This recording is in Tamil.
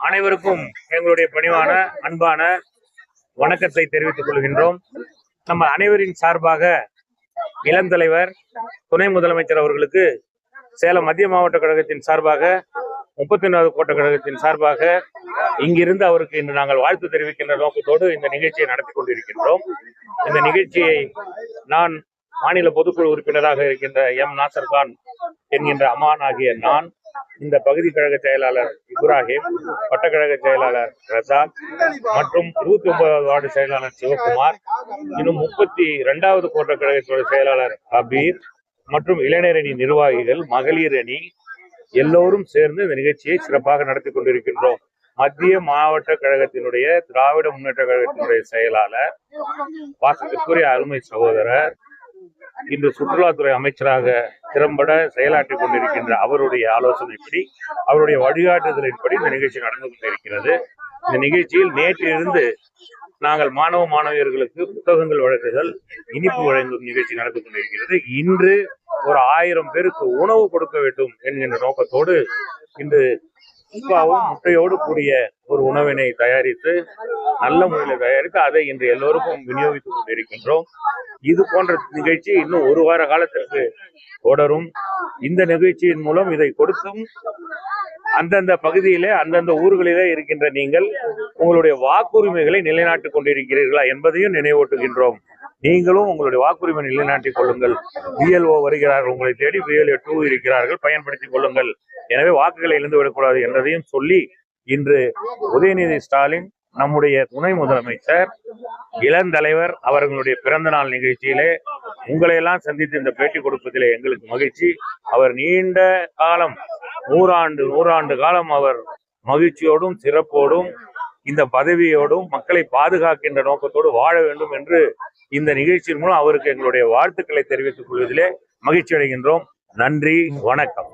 அனைவருக்கும் எங்களுடைய பணிவான அன்பான வணக்கத்தை தெரிவித்துக் கொள்கின்றோம். நம்ம அனைவரின் சார்பாக இளம் தலைவர் துணை முதலமைச்சர் அவர்களுக்கு சேலம் மத்திய மாவட்ட கழகத்தின் சார்பாக 31வது கோட்ட கழகத்தின் சார்பாக இங்கிருந்து அவருக்கு இன்று நாங்கள் வாழ்த்து தெரிவிக்கின்ற நோக்கத்தோடு இந்த நிகழ்ச்சியை நடத்தி கொண்டிருக்கின்றோம். இந்த நிகழ்ச்சியை நான் மாநில பொதுக்குழு உறுப்பினராக இருக்கின்ற எம் நாசர் கான் என்கின்ற அம்மான் ஆகிய நான், இந்த பகுதி கழக செயலாளர் இப்ராஹிம், வட்டக்கழக செயலாளர் ரசாக் மற்றும் 29வது வார்டு செயலாளர் சிவகுமார், இன்னும் 32வது கோட்ட கழகத்தோட செயலாளர் அபீர் மற்றும் இளைஞரணி நிர்வாகிகள், மகளிர் அணி எல்லோரும் சேர்ந்து இந்த நிகழ்ச்சியை சிறப்பாக நடத்தி கொண்டிருக்கின்றோம். மத்திய மாவட்ட கழகத்தினுடைய திராவிட முன்னேற்ற கழகத்தினுடைய செயலாளர், பாசத்திற்குரிய அருமை சகோதரர், இன்று சுற்றுலாத்துறை அமைச்சராக திறம்பட செயலாற்றிக் கொண்டிருக்கின்ற அவருடைய ஆலோசனைப்படி, அவருடைய வழிகாட்டுதலின்படி இந்த நிகழ்ச்சி நடந்து கொண்டிருக்கிறது. இந்த நிகழ்ச்சியில் நேற்றிலிருந்து நாங்கள் மாணவ மாணவியர்களுக்கு புத்தகங்கள் வழங்குதல், இனிப்பு வழங்கும் நிகழ்ச்சி நடந்து கொண்டிருக்கிறது. இன்று ஒரு 1000 பேருக்கு உணவு கொடுக்க வேண்டும் என்கின்ற நோக்கத்தோடு இன்று உப்பாவும் முட்டையோடு கூடிய ஒரு உணவினை தயாரித்து, நல்ல முறையில் தயாரித்து அதை இன்று எல்லோருக்கும் விநியோகித்துக் கொண்டிருக்கின்றோம். இது போன்ற நிகழ்ச்சி இன்னும் 1 வார காலத்திற்கு தொடரும். இந்த நிகழ்ச்சியின் மூலம் இதை கொடுத்தும் அந்தந்த பகுதியிலே அந்தந்த ஊர்களிலே இருக்கின்ற நீங்கள் உங்களுடைய வாக்குரிமைகளை நிலைநாட்டிக் கொண்டிருக்கிறீர்களா என்பதையும் நினைவூட்டுகின்றோம். நீங்களும் உங்களுடைய வாக்குரிமை நிலைநாட்டிக் கொள்ளுங்கள். VLO வருகிறார்கள், உங்களை தேடி VLO 2 இருக்கிறார்கள், பயன்படுத்திக் கொள்ளுங்கள். எனவே வாக்குகளை இழந்து விடக்கூடாது என்பதையும் சொல்லி, இன்று உதயநிதி ஸ்டாலின் நம்முடைய துணை முதலமைச்சர் இளந்தலைவர் அவர்களுடைய பிறந்த நாள் நிகழ்ச்சியிலே உங்களை எல்லாம் சந்தித்து இந்த பேட்டி கொடுப்பதிலே எங்களுக்கு மகிழ்ச்சி. அவர் நீண்ட காலம், 100 ஆண்டு காலம் அவர் மகிழ்ச்சியோடும் சிறப்போடும் இந்த பதவியோடும் மக்களை பாதுகாக்கின்ற நோக்கத்தோடு வாழ வேண்டும் என்று இந்த நிகழ்ச்சியின் மூலம் அவருக்கு எங்களுடைய வாழ்த்துக்களை தெரிவித்துக் கொள்வதிலே மகிழ்ச்சி அடைகின்றோம். நன்றி, வணக்கம்.